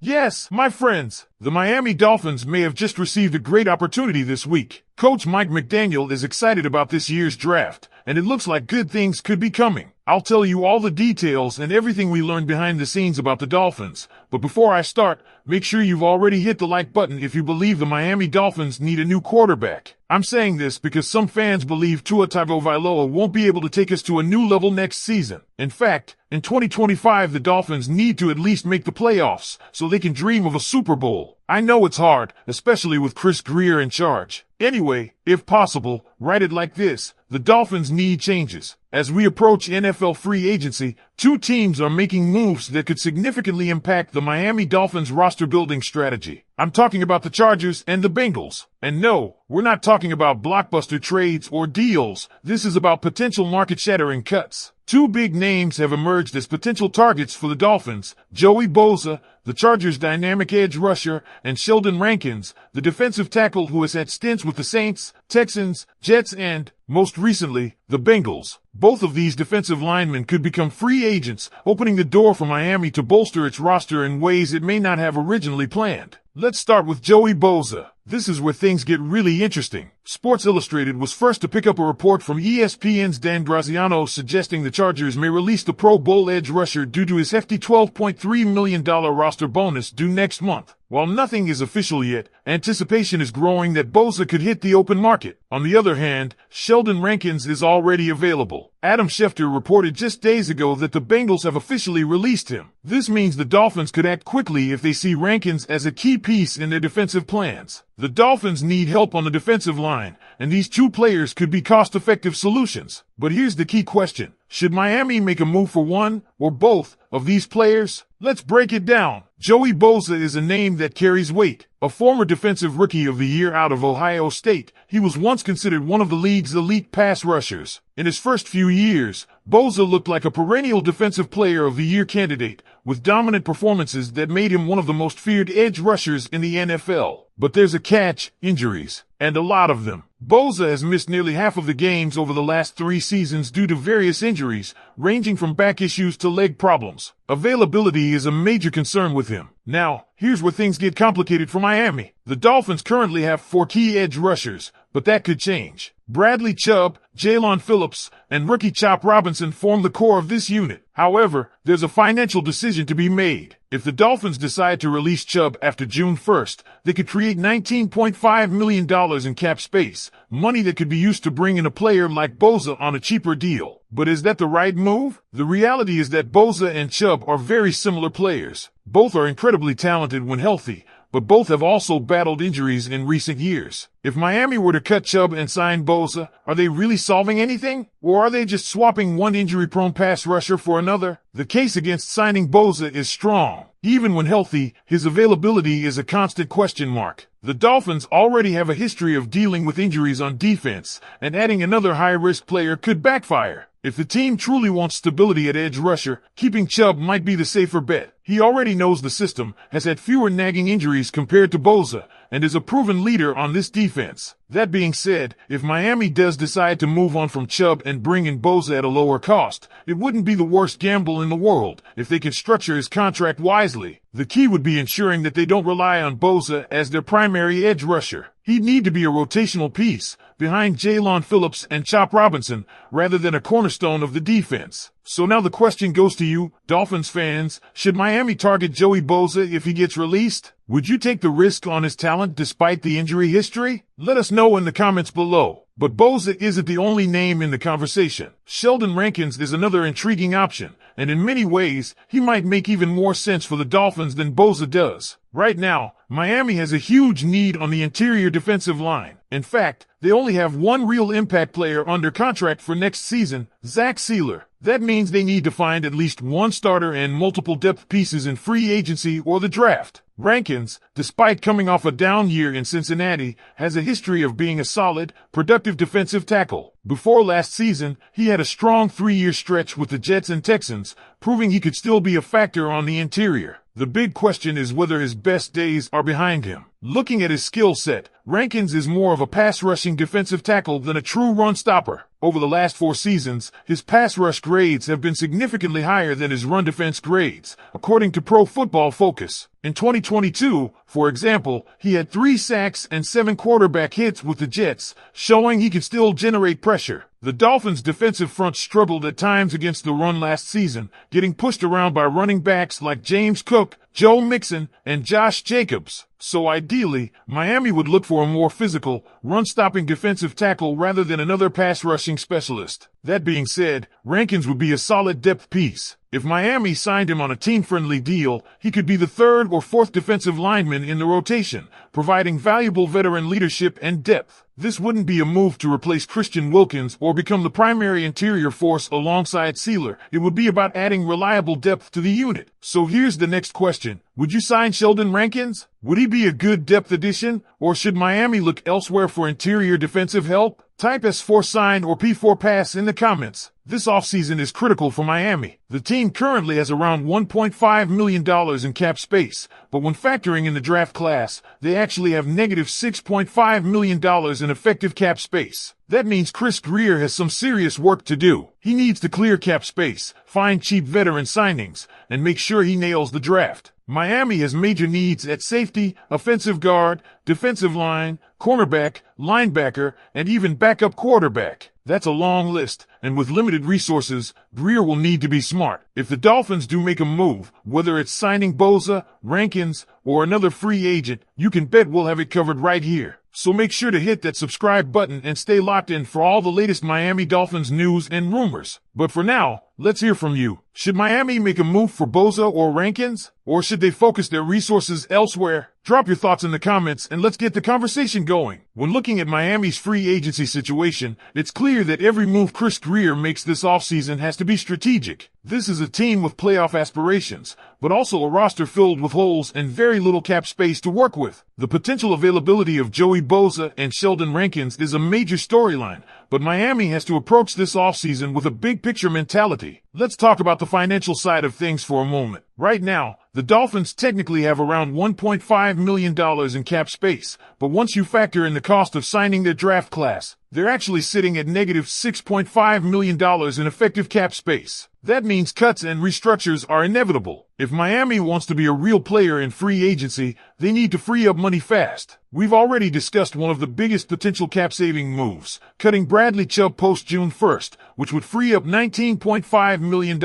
Yes, my friends, the Miami Dolphins may have just received a great opportunity this week. Coach Mike McDaniel is excited about this year's draft, and it looks like good things could be coming. I'll tell you all the details and everything we learned behind the scenes about the Dolphins. But before I start, make sure you've already hit the like button if you believe the Miami Dolphins need a new quarterback. I'm saying this because some fans believe Tua Tagovailoa won't be able to take us to a new level next season. In fact, in 2025, the Dolphins need to at least make the playoffs so they can dream of a Super Bowl. I know it's hard, especially with Chris Grier in charge. Anyway, if possible, write it like this: the Dolphins need changes. As we approach NFL free agency, two teams are making moves that could significantly impact the Miami Dolphins roster building strategy. I'm talking about the Chargers and the Bengals. And no, we're not talking about blockbuster trades or deals. This is about potential market-shattering cuts. Two big names have emerged as potential targets for the Dolphins: Joey Bosa, the Chargers' dynamic edge rusher, and Sheldon Rankins, the defensive tackle who has had stints with the Saints, Texans, Jets, and, most recently, the Bengals. Both of these defensive linemen could become free agents, opening the door for Miami to bolster its roster in ways it may not have originally planned. Let's start with Joey Bosa. This is where things get really interesting. Sports Illustrated was first to pick up a report from ESPN's Dan Graziano suggesting the Chargers may release the Pro Bowl edge rusher due to his hefty $12.3 million roster bonus due next month. While nothing is official yet, anticipation is growing that Bosa could hit the open market. On the other hand, Sheldon Rankins is already available. Adam Schefter reported just days ago that the Bengals have officially released him. This means the Dolphins could act quickly if they see Rankins as a key piece in their defensive plans. The Dolphins need help on the defensive line, and these two players could be cost-effective solutions. But here's the key question: should Miami make a move for one or both of these players? Let's break it down. Joey Bosa is a name that carries weight. A former Defensive Rookie of the Year out of Ohio State, he was once considered one of the league's elite pass rushers. In his first few years, Bosa looked like a perennial Defensive Player of the Year candidate, with dominant performances that made him one of the most feared edge rushers in the NFL. But there's a catch: injuries. And a lot of them. Bosa has missed nearly half of the games over the last 3 seasons due to various injuries, ranging from back issues to leg problems. Availability is a major concern with him. Now, here's where things get complicated for Miami. The Dolphins currently have 4 key edge rushers, but that could change. Bradley Chubb, Jalen Phillips, and rookie Chop Robinson form the core of this unit. However, there's a financial decision to be made. If the Dolphins decide to release Chubb after June 1st, they could create $19.5 million in cap space, money that could be used to bring in a player like Bosa on a cheaper deal. But is that the right move? The reality is that Bosa and Chubb are very similar players. Both are incredibly talented when healthy, but both have also battled injuries in recent years. If Miami were to cut Chubb and sign Bosa, are they really solving anything? Or are they just swapping one injury-prone pass rusher for another? The case against signing Bosa is strong. Even when healthy, his availability is a constant question mark. The Dolphins already have a history of dealing with injuries on defense, and adding another high-risk player could backfire. If the team truly wants stability at edge rusher, keeping Chubb might be the safer bet. He already knows the system, has had fewer nagging injuries compared to Bosa, and is a proven leader on this defense. That being said, if Miami does decide to move on from Chubb and bring in Bosa at a lower cost, it wouldn't be the worst gamble in the world if they can structure his contract wisely. The key would be ensuring that they don't rely on Bosa as their primary edge rusher. He'd need to be a rotational piece, behind Jalen Phillips and Chop Robinson, rather than a cornerstone of the defense. So now the question goes to you, Dolphins fans: should Miami target Joey Bosa if he gets released? Would you take the risk on his talent despite the injury history? Let us know in the comments below. But Bosa isn't the only name in the conversation. Sheldon Rankins is another intriguing option, and in many ways, he might make even more sense for the Dolphins than Bosa does. Right now, Miami has a huge need on the interior defensive line. In fact, they only have one real impact player under contract for next season, Zach Sealer. That means they need to find at least one starter and multiple depth pieces in free agency or the draft. Rankins, despite coming off a down year in Cincinnati, has a history of being a solid, productive defensive tackle. Before last season, he had a strong 3-year stretch with the Jets and Texans, proving he could still be a factor on the interior. The big question is whether his best days are behind him. Looking at his skill set, Rankins is more of a pass-rushing defensive tackle than a true run stopper. Over the last 4 seasons, his pass rush grades have been significantly higher than his run defense grades, according to Pro Football Focus. In 2022, for example, he had 3 sacks and 7 quarterback hits with the Jets, showing he can still generate pressure. The Dolphins' defensive front struggled at times against the run last season, getting pushed around by running backs like James Cook, Joe Mixon, and Josh Jacobs. So ideally, Miami would look for a more physical, run-stopping defensive tackle rather than another pass-rushing specialist. That being said, Rankins would be a solid depth piece. If Miami signed him on a team-friendly deal, he could be the 3rd or 4th defensive lineman in the rotation, providing valuable veteran leadership and depth. This wouldn't be a move to replace Christian Wilkins or become the primary interior force alongside Sealer. It would be about adding reliable depth to the unit. So here's the next question. Would you sign Sheldon Rankins? Would he be a good depth addition, or should Miami look elsewhere for interior defensive help? Type S4 sign or P4 pass in the comments. This offseason is critical for Miami. The team currently has around $1.5 million in cap space, but when factoring in the draft class, they actually have negative $6.5 million in effective cap space. That means Chris Grier has some serious work to do. He needs to clear cap space, find cheap veteran signings, and make sure he nails the draft. Miami has major needs at safety, offensive guard, defensive line, cornerback, linebacker, and even backup quarterback. That's a long list, and with limited resources, Grier will need to be smart. If the Dolphins do make a move, whether it's signing Bosa, Rankins, or another free agent, you can bet we'll have it covered right here. So make sure to hit that subscribe button and stay locked in for all the latest Miami Dolphins news and rumors. But for now, let's hear from you. Should Miami make a move for Bosa or Rankins? Or should they focus their resources elsewhere? Drop your thoughts in the comments and let's get the conversation going. When looking at Miami's free agency situation, it's clear that every move Chris Grier makes this offseason has to be strategic. This is a team with playoff aspirations, but also a roster filled with holes and very little cap space to work with. The potential availability of Joey Bosa and Sheldon Rankins is a major storyline, but Miami has to approach this offseason with a big-picture mentality. Let's talk about the financial side of things for a moment. Right now, the Dolphins technically have around $1.5 million in cap space, but once you factor in the cost of signing their draft class, they're actually sitting at negative $6.5 million in effective cap space. That means cuts and restructures are inevitable. If Miami wants to be a real player in free agency, they need to free up money fast. We've already discussed one of the biggest potential cap-saving moves, cutting Bradley Chubb post-June 1st, which would free up $19.5 million.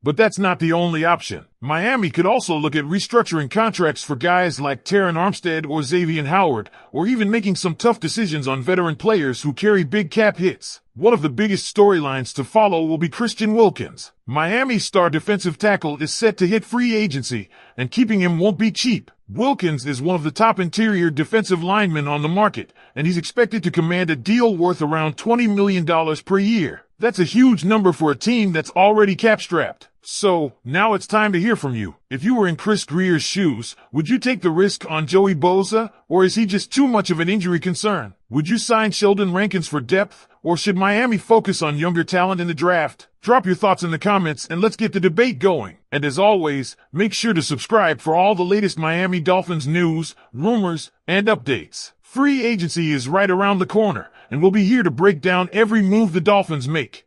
But that's not the only option. Miami could also look at restructuring contracts for guys like Terron Armstead or Xavier Howard, or even making some tough decisions on veteran players who carry big cap hits. One of the biggest storylines to follow will be Christian Wilkins. Miami's star defensive tackle is set to hit free agency, and keeping him won't be cheap. Wilkins is one of the top interior defensive linemen on the market, and he's expected to command a deal worth around $20 million per year. That's a huge number for a team that's already cap-strapped. So, now it's time to hear from you. If you were in Chris Grier's shoes, would you take the risk on Joey Bosa, or is he just too much of an injury concern? Would you sign Sheldon Rankins for depth, or should Miami focus on younger talent in the draft? Drop your thoughts in the comments and let's get the debate going. And as always, make sure to subscribe for all the latest Miami Dolphins news, rumors, and updates. Free agency is right around the corner, and we'll be here to break down every move the Dolphins make.